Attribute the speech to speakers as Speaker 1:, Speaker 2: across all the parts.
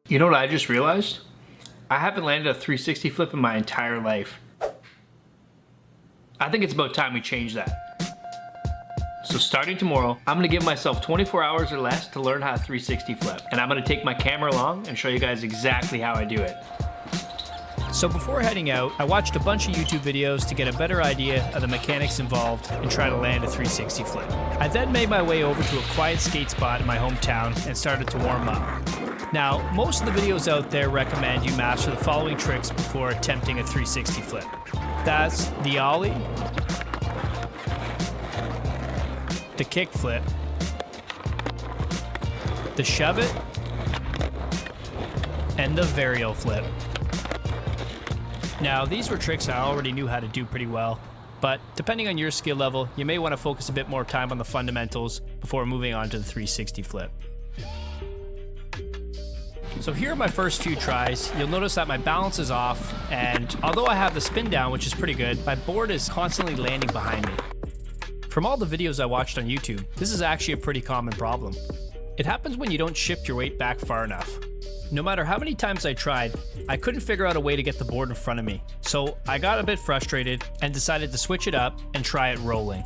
Speaker 1: You know what I just realized? I haven't landed a 360 flip in my entire life. I think it's about time we change that. So starting tomorrow, I'm gonna give myself 24 hours or less to learn how to 360 flip. And I'm gonna take my camera along and show you guys exactly how I do it.
Speaker 2: So before heading out, I watched a bunch of YouTube videos to get a better idea of the mechanics involved in trying to land a 360 flip. I then made my way over to a quiet skate spot in my hometown and started to warm up. Now, most of the videos out there recommend you master the following tricks before attempting a 360 flip. That's the ollie, the kick flip, the shove it, and the varial flip. Now, these were tricks I already knew how to do pretty well, but depending on your skill level, you may want to focus a bit more time on the fundamentals before moving on to the 360 flip. So here are my first few tries. You'll notice that my balance is off, and although I have the spin down, which is pretty good, my board is constantly landing behind me. From all the videos I watched on YouTube, this is actually a pretty common problem. It happens when you don't shift your weight back far enough. No matter how many times I tried, I couldn't figure out a way to get the board in front of me. So I got a bit frustrated and decided to switch it up and try it rolling.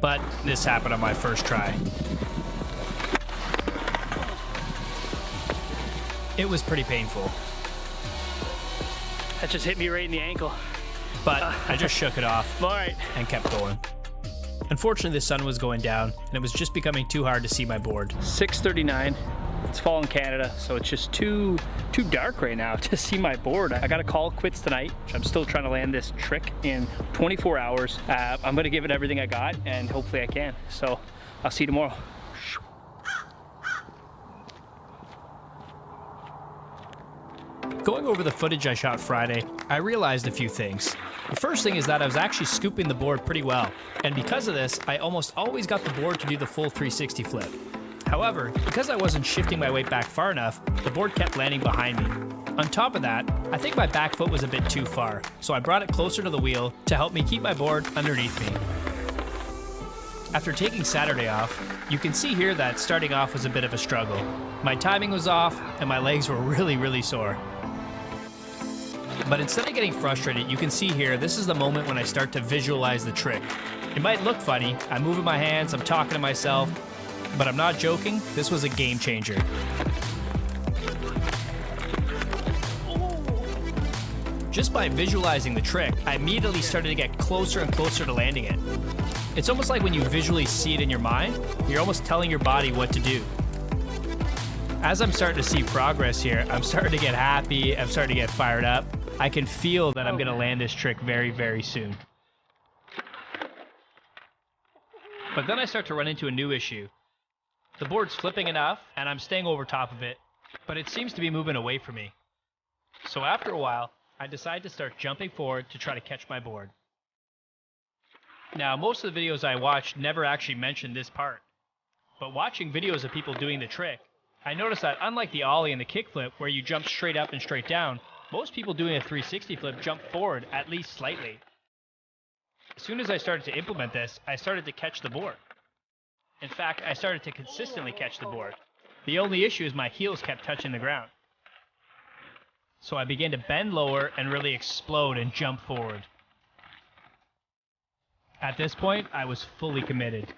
Speaker 2: But this happened on my first try. It was pretty painful.
Speaker 3: That just hit me right in the ankle.
Speaker 2: But I just shook it off and kept going. Unfortunately, the sun was going down and it was just becoming too hard to see my board.
Speaker 3: 6:39. It's fall in Canada, so it's just too dark right now to see my board. I gotta call it quits tonight. I'm still trying to land this trick in 24 hours. I'm gonna give it everything I got, and hopefully I can. So I'll see you tomorrow.
Speaker 2: Going over the footage I shot Friday, I realized a few things. The first thing is that I was actually scooping the board pretty well, and because of this, I almost always got the board to do the full 360 flip. However, because I wasn't shifting my weight back far enough, the board kept landing behind me. On top of that, I think my back foot was a bit too far, so I brought it closer to the wheel to help me keep my board underneath me. After taking Saturday off, you can see here that starting off was a bit of a struggle. My timing was off, and my legs were really sore. But instead of getting frustrated, you can see here, this is the moment when I start to visualize the trick. It might look funny, I'm moving my hands, I'm talking to myself, but I'm not joking, this was a game changer. Just by visualizing the trick, I immediately started to get closer and closer to landing it. It's almost like when you visually see it in your mind, you're almost telling your body what to do. As I'm starting to see progress here, I'm starting to get happy, I'm starting to get fired up. I can feel that I'm gonna land this trick very soon. But then I start to run into a new issue. The board's flipping enough, and I'm staying over top of it, but it seems to be moving away from me. So after a while, I decide to start jumping forward to try to catch my board. Now, most of the videos I watched never actually mentioned this part, but watching videos of people doing the trick, I noticed that unlike the ollie and the kick flip where you jump straight up and straight down, most people doing a 360 flip jump forward at least slightly. As soon as I started to implement this, I started to catch the board. In fact, I started to consistently catch the board. The only issue is my heels kept touching the ground. So I began to bend lower and really explode and jump forward. At this point, I was fully committed.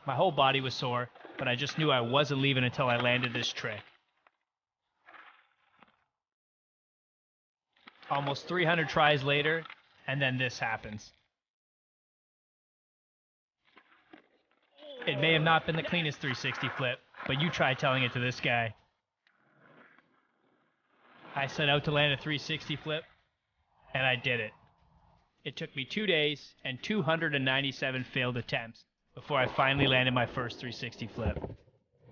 Speaker 2: My whole body was sore, but I just knew I wasn't leaving until I landed this trick. Almost 300 tries later, and then this happens. It may have not been the cleanest 360 flip, but you try telling it to this guy. I set out to land a 360 flip, and I did it. It took me 2 days and 297 failed attempts before I finally landed my first 360 flip.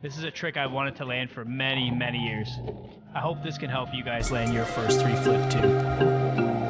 Speaker 2: This is a trick I've wanted to land for many years. I hope this can help you guys land your first 3 flip too.